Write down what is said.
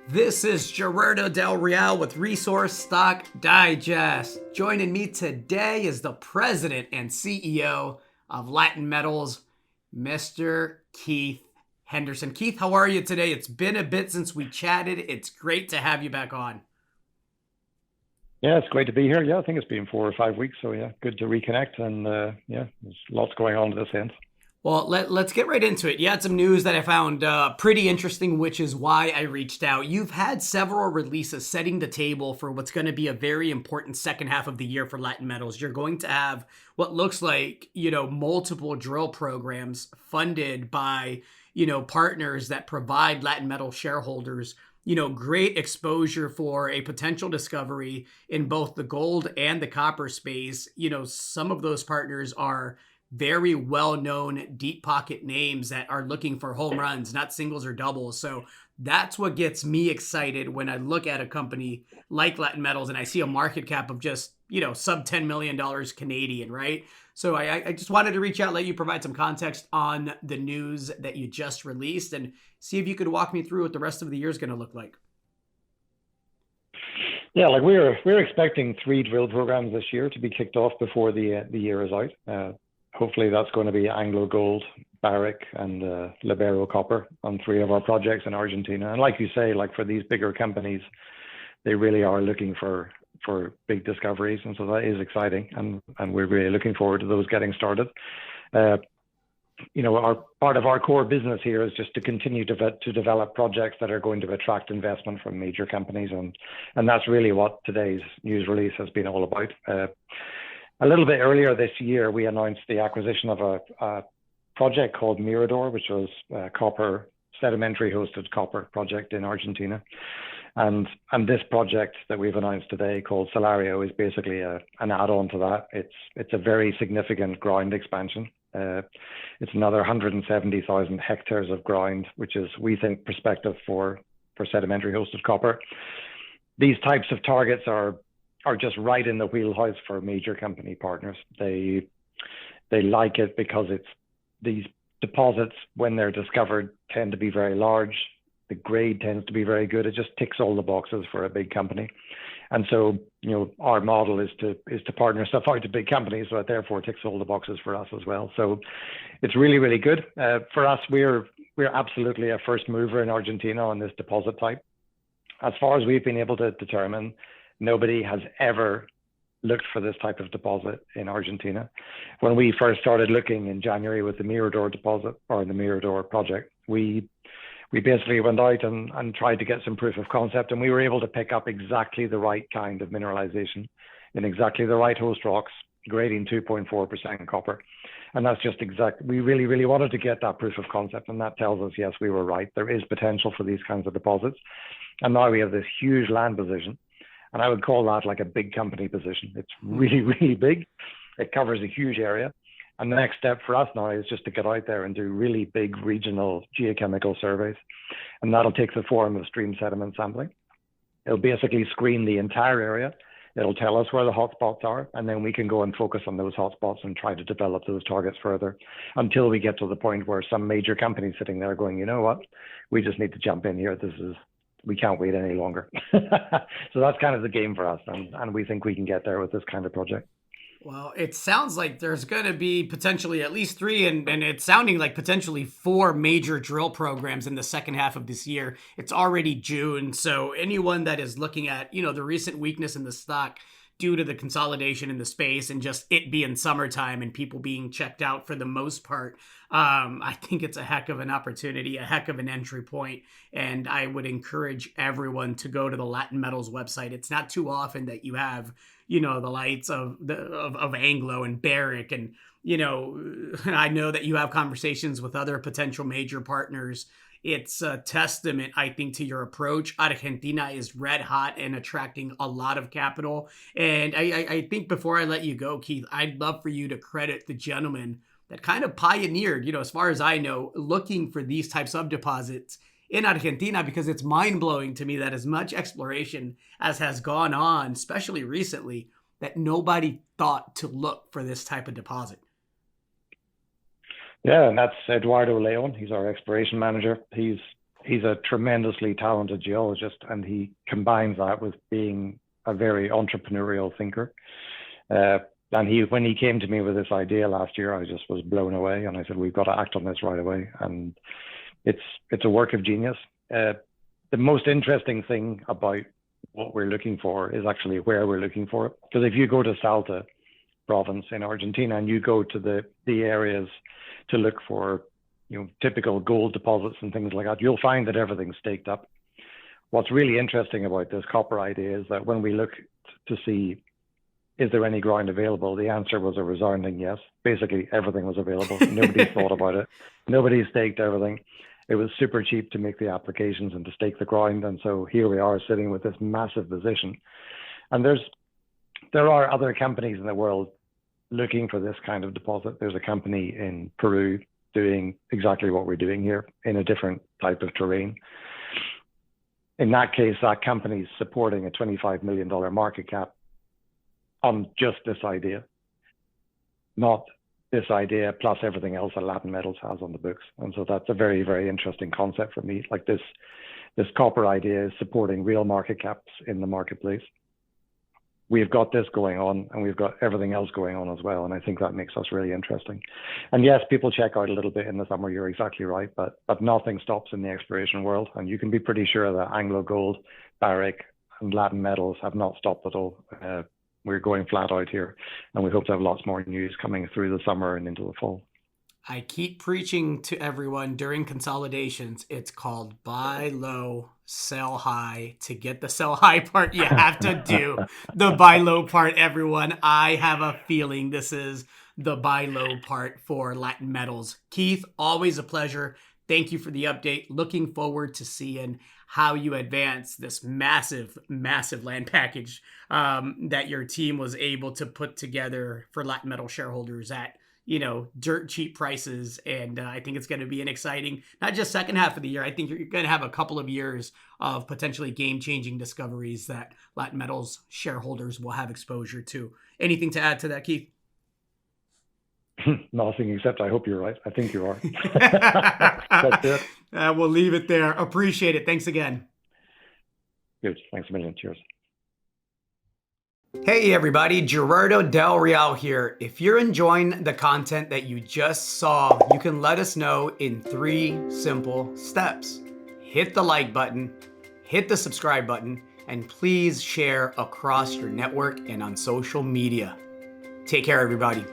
This is Gerardo Del Real with Resource Stock Digest. Joining me today is the president and CEO of Latin Metals, Mr. Keith Henderson. Keith, how are you today? It's been a bit since we chatted. It's great to have you back on. Yeah, it's great to be here. Yeah, I think it's been 4 or 5 weeks. So yeah, good to reconnect. And there's lots going on at this end. Well, let's get right into it. You had some news that I found pretty interesting, which is why I reached out. You've had several releases setting the table for what's going to be a very important second half of the year for Latin Metals. You're going to have what looks like, multiple drill programs funded by, partners that provide Latin Metal shareholders great exposure for a potential discovery in both the gold and the copper space. Some of those partners are very well-known deep pocket names that are looking for home runs, not singles or doubles. So that's what gets me excited when I look at a company like Latin Metals and I see a market cap of just, sub $10 million Canadian, right? So I just wanted to reach out, let you provide some context on the news that you just released and see if you could walk me through what the rest of the year is going to look like. Yeah, like we're expecting 3 drill programs this year to be kicked off before the year is out. Hopefully that's going to be Anglo Gold, Barrick, and Libero Copper on 3 of our projects in Argentina. And like you say, like for these bigger companies, they really are looking for big discoveries, and so that is exciting, and we're really looking forward to those getting started. Our part of our core business here is just to continue to develop projects that are going to attract investment from major companies, and that's really what today's news release has been all about. A little bit earlier this year, we announced the acquisition of a project called Mirador, which was a sedimentary hosted copper project in Argentina. And this project that we've announced today called Salario is basically an add-on to that. It's a very significant ground expansion. It's another 170,000 hectares of ground, which is, we think, prospective for sedimentary hosted copper. These types of targets are just right in the wheelhouse for major company partners. They like it because these deposits, when they're discovered, tend to be very large. The grade tends to be very good. It just ticks all the boxes for a big company. And so, our model is to partner stuff out to big companies, so it therefore ticks all the boxes for us as well. So it's really, really good. For us, we're absolutely a first mover in Argentina on this deposit type. As far as we've been able to determine, nobody has ever looked for this type of deposit in Argentina. When we first started looking in January with the Mirador deposit, or the Mirador project, we basically went out and tried to get some proof of concept, and we were able to pick up exactly the right kind of mineralization in exactly the right host rocks, grading 2.4% copper. And that's just exact. We really, really wanted to get that proof of concept, and that tells us, yes, we were right. There is potential for these kinds of deposits. And now we have this huge land position, and I would call that like a big company position. It's really, really big. It covers a huge area. And the next step for us now is just to get out there and do really big regional geochemical surveys. And that'll take the form of stream sediment sampling. It'll basically screen the entire area. It'll tell us where the hotspots are, and then we can go and focus on those hotspots and try to develop those targets further until we get to the point where some major company sitting there going, you know what, we just need to jump in here. We can't wait any longer. So that's kind of the game for us. And we think we can get there with this kind of project. Well, it sounds like there's going to be potentially at least 3, and it's sounding like potentially 4 major drill programs in the second half of this year. It's already June, so anyone that is looking at, the recent weakness in the stock due to the consolidation in the space and just it being summertime and people being checked out for the most part, I think it's a heck of an opportunity, a heck of an entry point, and I would encourage everyone to go to the Latin Metals website. It's not too often that you have the lights of Anglo and Barrick, and I know that you have conversations with other potential major partners. It's a testament, I think, to your approach. Argentina is red hot and attracting a lot of capital. And I think before I let you go, Keith, I'd love for you to credit the gentleman that kind of pioneered, as far as I know, looking for these types of deposits in Argentina, because it's mind-blowing to me that as much exploration as has gone on, especially recently, that nobody thought to look for this type of deposit. Yeah, and that's Eduardo Leon. He's our exploration manager. He's he's a tremendously talented geologist, and he combines that with being a very entrepreneurial thinker. And when he came to me with this idea last year, I just was blown away, and I said, we've got to act on this right away. And it's a work of genius. The most interesting thing about what we're looking for is actually where we're looking for it. Because if you go to Salta province in Argentina and you go to the areas to look for typical gold deposits and things like that, you'll find that everything's staked up. What's really interesting about this copper idea is that when we look to see is there any ground available, the answer was a resounding yes. Basically, everything was available. Nobody thought about it. Nobody staked everything. It was super cheap to make the applications and to stake the ground. And so here we are sitting with this massive position. And there are other companies in the world looking for this kind of deposit. There's a company in Peru doing exactly what we're doing here in a different type of terrain. In that case, that company is supporting a $25 million market cap on just this idea, not this idea plus everything else that Latin Metals has on the books. And so that's a very, very interesting concept for me. Like this copper idea is supporting real market caps in the marketplace. We've got this going on, and we've got everything else going on as well. And I think that makes us really interesting. And yes, people check out a little bit in the summer. You're exactly right, but nothing stops in the exploration world. And you can be pretty sure that Anglo Gold, Barrick, and Latin Metals have not stopped at all. We're going flat out here, and we hope to have lots more news coming through the summer and into the fall. I keep preaching to everyone during consolidations. It's called buy low, sell high. To get the sell high part, you have to do the buy low part, everyone. I have a feeling this is the buy low part for Latin Metals. Keith, always a pleasure. Thank you for the update. Looking forward to seeing how you advance this massive, massive land package that your team was able to put together for Latin Metal shareholders at, dirt cheap prices. And I think it's going to be an exciting, not just second half of the year. I think you're going to have a couple of years of potentially game-changing discoveries that Latin Metals shareholders will have exposure to. Anything to add to that, Keith? Nothing, except I hope you're right. I think you are. That's it. We'll leave it there. Appreciate it. Thanks again. Good. Thanks a million. Cheers. Hey everybody, Gerardo Del Real here. If you're enjoying the content that you just saw, you can let us know in 3 simple steps. Hit the like button, hit the subscribe button, and please share across your network and on social media. Take care, everybody.